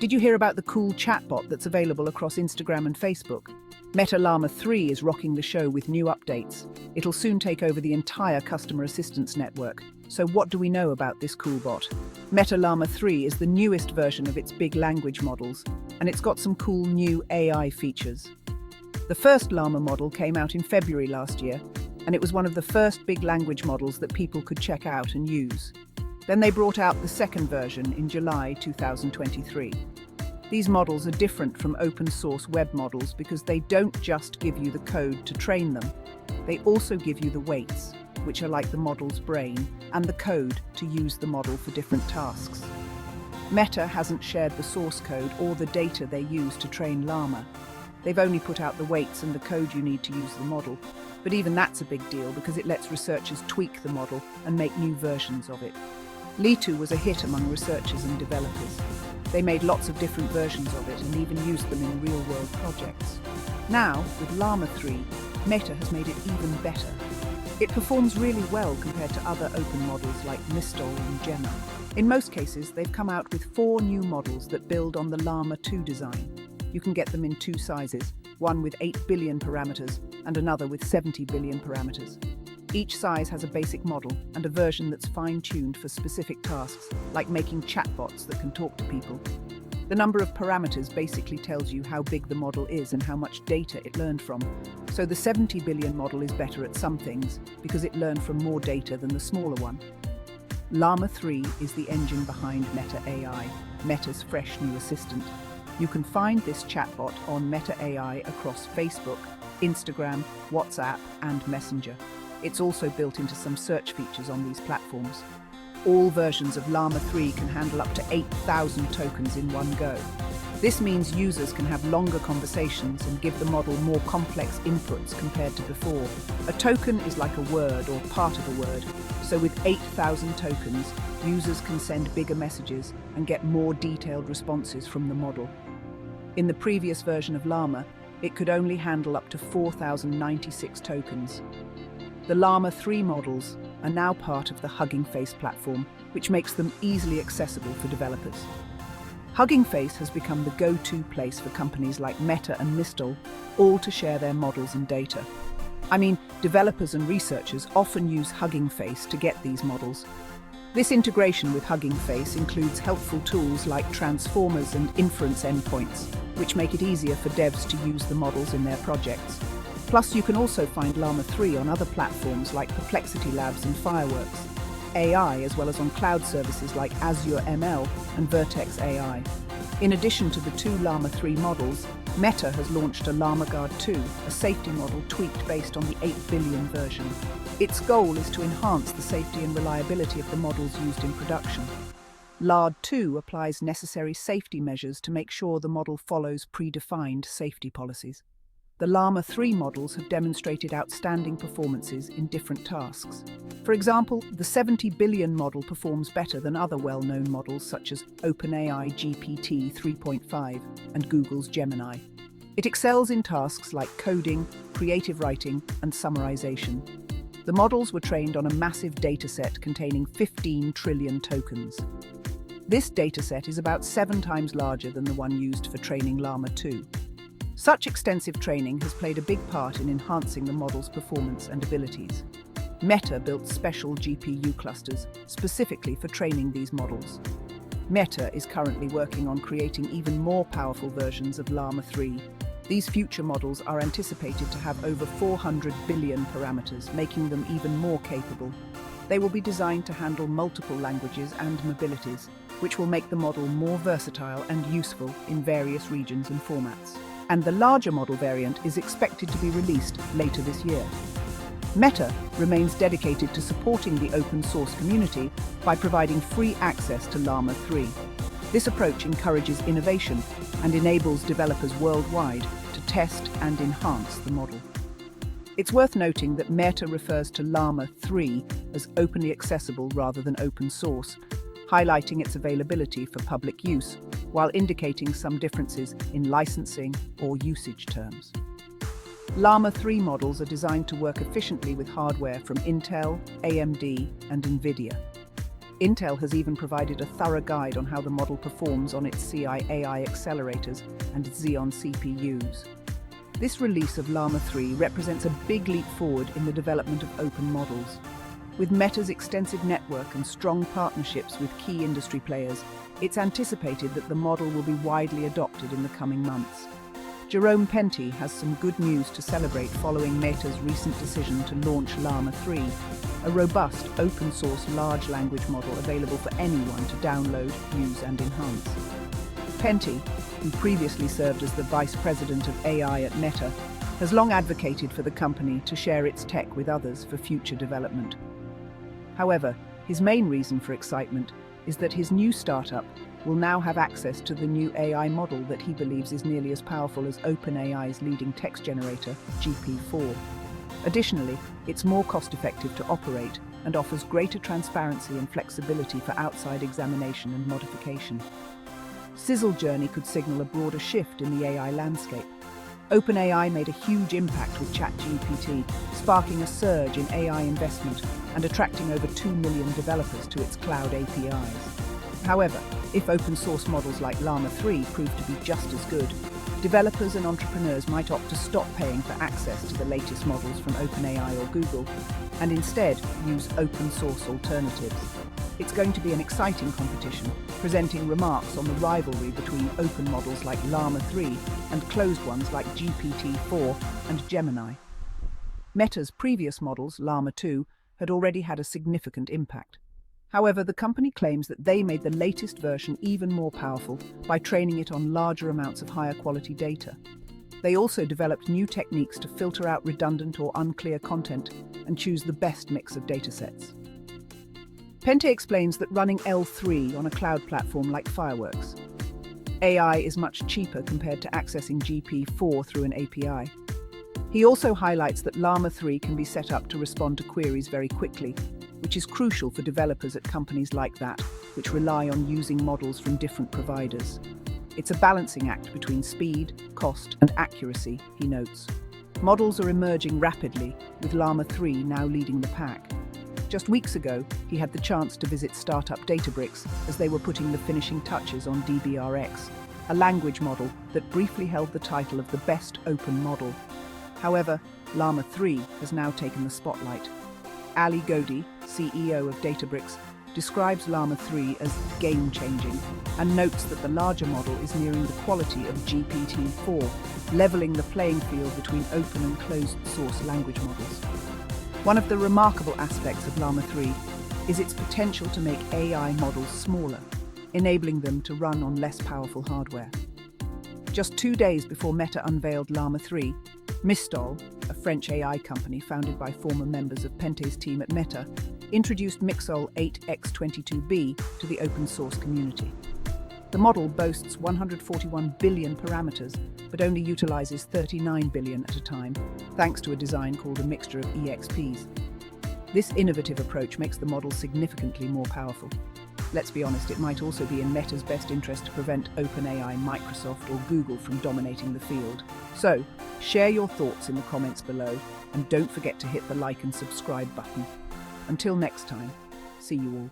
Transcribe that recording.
Did you hear about the cool chatbot that's available across Instagram and Facebook? Meta Llama 3 is rocking the show with new updates. It'll soon take over the entire customer assistance network. So what do we know about this cool bot? Meta Llama 3 is the newest version of its big language models, and it's got some cool new AI features. The first Llama model came out in February last year, and it was one of the first big language models that people could check out and use. Then they brought out the second version in July 2023. These models are different from open-source web models because they don't just give you the code to train them. They also give you the weights, which are like the model's brain, and the code to use the model for different tasks. Meta hasn't shared the source code or the data they use to train Llama. They've only put out the weights and the code you need to use the model. But even that's a big deal because it lets researchers tweak the model and make new versions of it. Litu was a hit among researchers and developers. They made lots of different versions of it and even used them in real-world projects. Now, with Llama 3, Meta has made it even better. It performs really well compared to other open models like Mistral and Gemma. In most cases, they've come out with 4 new models that build on the Llama 2 design. You can get them in 2 sizes, one with 8 billion parameters and another with 70 billion parameters. Each size has a basic model and a version that's fine-tuned for specific tasks, like making chatbots that can talk to people. The number of parameters basically tells you how big the model is and how much data it learned from. So the 70 billion model is better at some things because it learned from more data than the smaller one. Llama 3 is the engine behind Meta AI, Meta's fresh new assistant. You can find this chatbot on Meta AI across Facebook, Instagram, WhatsApp, and Messenger. It's also built into some search features on these platforms. All versions of Llama 3 can handle up to 8,000 tokens in one go. This means users can have longer conversations and give the model more complex inputs compared to before. A token is like a word or part of a word, so with 8,000 tokens, users can send bigger messages and get more detailed responses from the model. In the previous version of Llama, it could only handle up to 4,096 tokens. The Llama 3 models are now part of the Hugging Face platform, which makes them easily accessible for developers. Hugging Face has become the go-to place for companies like Meta and Mistral, all to share their models and data. I mean, developers and researchers often use Hugging Face to get these models. This integration with Hugging Face includes helpful tools like transformers and inference endpoints, which make it easier for devs to use the models in their projects. Plus, you can also find Llama 3 on other platforms like Perplexity Labs and Fireworks AI, as well as on cloud services like Azure ML and Vertex AI. In addition to the 2 Llama 3 models, Meta has launched a Llama Guard 2, a safety model tweaked based on the 8 billion version. Its goal is to enhance the safety and reliability of the models used in production. LARD 2 applies necessary safety measures to make sure the model follows predefined safety policies. The Llama 3 models have demonstrated outstanding performances in different tasks. For example, the 70 billion model performs better than other well-known models such as OpenAI GPT 3.5 and Google's Gemini. It excels in tasks like coding, creative writing, and summarization. The models were trained on a massive dataset containing 15 trillion tokens. This dataset is about 7 times larger than the one used for training Llama 2. Such extensive training has played a big part in enhancing the model's performance and abilities. Meta built special GPU clusters specifically for training these models. Meta is currently working on creating even more powerful versions of Llama 3. These future models are anticipated to have over 400 billion parameters, making them even more capable. They will be designed to handle multiple languages and mobilities, which will make the model more versatile and useful in various regions and formats. And the larger model variant is expected to be released later this year. Meta remains dedicated to supporting the open source community by providing free access to Llama 3. This approach encourages innovation and enables developers worldwide to test and enhance the model. It's worth noting that Meta refers to Llama 3 as openly accessible rather than open source, highlighting its availability for public use, while indicating some differences in licensing or usage terms. Llama 3 models are designed to work efficiently with hardware from Intel, AMD, and NVIDIA. Intel has even provided a thorough guide on how the model performs on its AI accelerators and Xeon CPUs. This release of Llama 3 represents a big leap forward in the development of open models. With Meta's extensive network and strong partnerships with key industry players, it's anticipated that the model will be widely adopted in the coming months. Jerome Penty has some good news to celebrate following Meta's recent decision to launch Llama 3, a robust, open-source large language model available for anyone to download, use and enhance. Penty, who previously served as the Vice President of AI at Meta, has long advocated for the company to share its tech with others for future development. However, his main reason for excitement is that his new startup will now have access to the new AI model that he believes is nearly as powerful as OpenAI's leading text generator, GPT-4. Additionally, it's more cost-effective to operate and offers greater transparency and flexibility for outside examination and modification. Sizzle Journey could signal a broader shift in the AI landscape. OpenAI made a huge impact with ChatGPT, sparking a surge in AI investment and attracting over 2 million developers to its cloud APIs. However, if open-source models like Llama 3 prove to be just as good, developers and entrepreneurs might opt to stop paying for access to the latest models from OpenAI or Google, and instead use open-source alternatives. It's going to be an exciting competition, presenting remarks on the rivalry between open models like Llama 3 and closed ones like GPT-4 and Gemini. Meta's previous models, Llama 2, had already had a significant impact. However, the company claims that they made the latest version even more powerful by training it on larger amounts of higher quality data. They also developed new techniques to filter out redundant or unclear content and choose the best mix of datasets. Penty explains that running L3 on a cloud platform like Fireworks. AI is much cheaper compared to accessing GPT-4 through an API. He also highlights that Llama 3 can be set up to respond to queries very quickly, which is crucial for developers at companies like that, which rely on using models from different providers. It's a balancing act between speed, cost, and accuracy, he notes. Models are emerging rapidly, with Llama 3 now leading the pack. Just weeks ago, he had the chance to visit startup Databricks as they were putting the finishing touches on DBRX, a language model that briefly held the title of the best open model. However, Llama 3 has now taken the spotlight. Ali Ghodhi, CEO of Databricks, describes Llama 3 as game-changing and notes that the larger model is nearing the quality of GPT-4, leveling the playing field between open and closed-source language models. One of the remarkable aspects of Llama 3 is its potential to make AI models smaller, enabling them to run on less powerful hardware. Just 2 days before Meta unveiled Llama 3, Mistral, a French AI company founded by former members of Penty's team at Meta, introduced Mixol 8x22b to the open-source community. The model boasts 141 billion parameters, but only utilizes 39 billion at a time, thanks to a design called a mixture of EXPs. This innovative approach makes the model significantly more powerful. Let's be honest, it might also be in Meta's best interest to prevent OpenAI, Microsoft, or Google from dominating the field. So, share your thoughts in the comments below, and don't forget to hit the like and subscribe button. Until next time, see you all.